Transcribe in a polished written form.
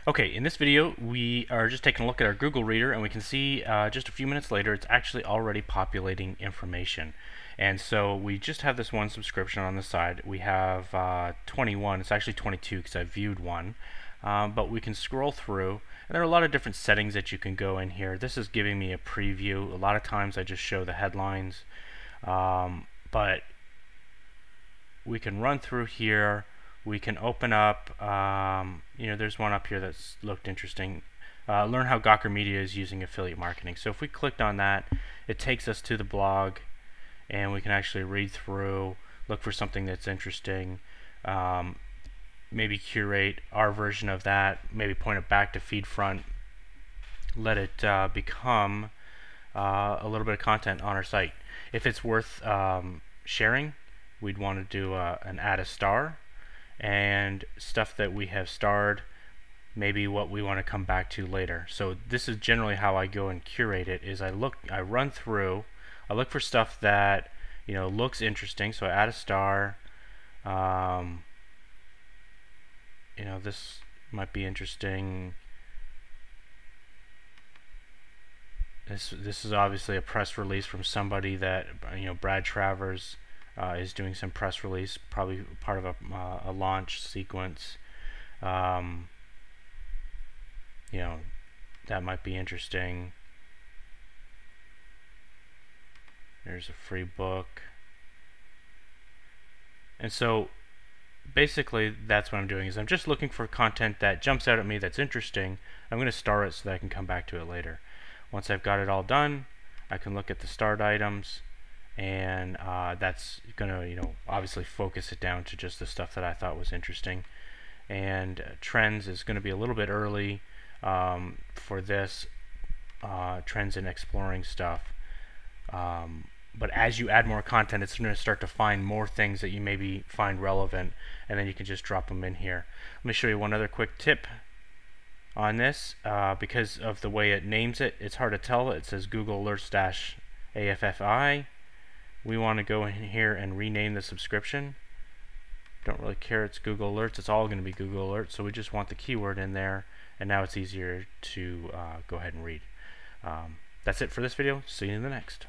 Okay, in this video we are just taking a look at our Google Reader, and we can see just a few minutes later it's actually already populating information. And so we just have this one subscription on the side. We have 21, it's actually 22 because I viewed one. But we can scroll through, and there are a lot of different settings that you can go in here. This is giving me a preview. A lot of times I just show the headlines, but we can run through here. We can open up, there's one up here that's looked interesting. Learn how Gawker Media is using affiliate marketing. So if we clicked on that, it takes us to the blog, and we can actually read through, look for something that's interesting, maybe curate our version of that, maybe point it back to FeedFront, let it become a little bit of content on our site. If it's worth sharing, we'd want to do an add a star, and stuff that we have starred, maybe what we want to come back to later. So this is generally how I go and curate it. Is I run through, I look for stuff that looks interesting. So I add a star. This might be interesting. This is obviously a press release from somebody that Brad Travers is doing some press release, probably part of a launch sequence. That might be interesting. There's a free book. And so basically that's what I'm doing, is I'm just looking for content that jumps out at me that's interesting. I'm going to star it so that I can come back to it later. Once I've got it all done, I can look at the starred items, and that's going to obviously focus it down to just the stuff that I thought was interesting. And trends is going to be a little bit early for this, trends and exploring stuff. But as you add more content, it's going to start to find more things that you maybe find relevant, and then you can just drop them in here. Let me show you one other quick tip on this. Because of the way it names it, it's hard to tell. It says Google Alerts-AFFI. We want to go in here and rename the subscription. Don't really care, it's Google Alerts. It's all going to be Google Alerts, so we just want the keyword in there, and now it's easier to go ahead and read. That's it for this video. See you in the next.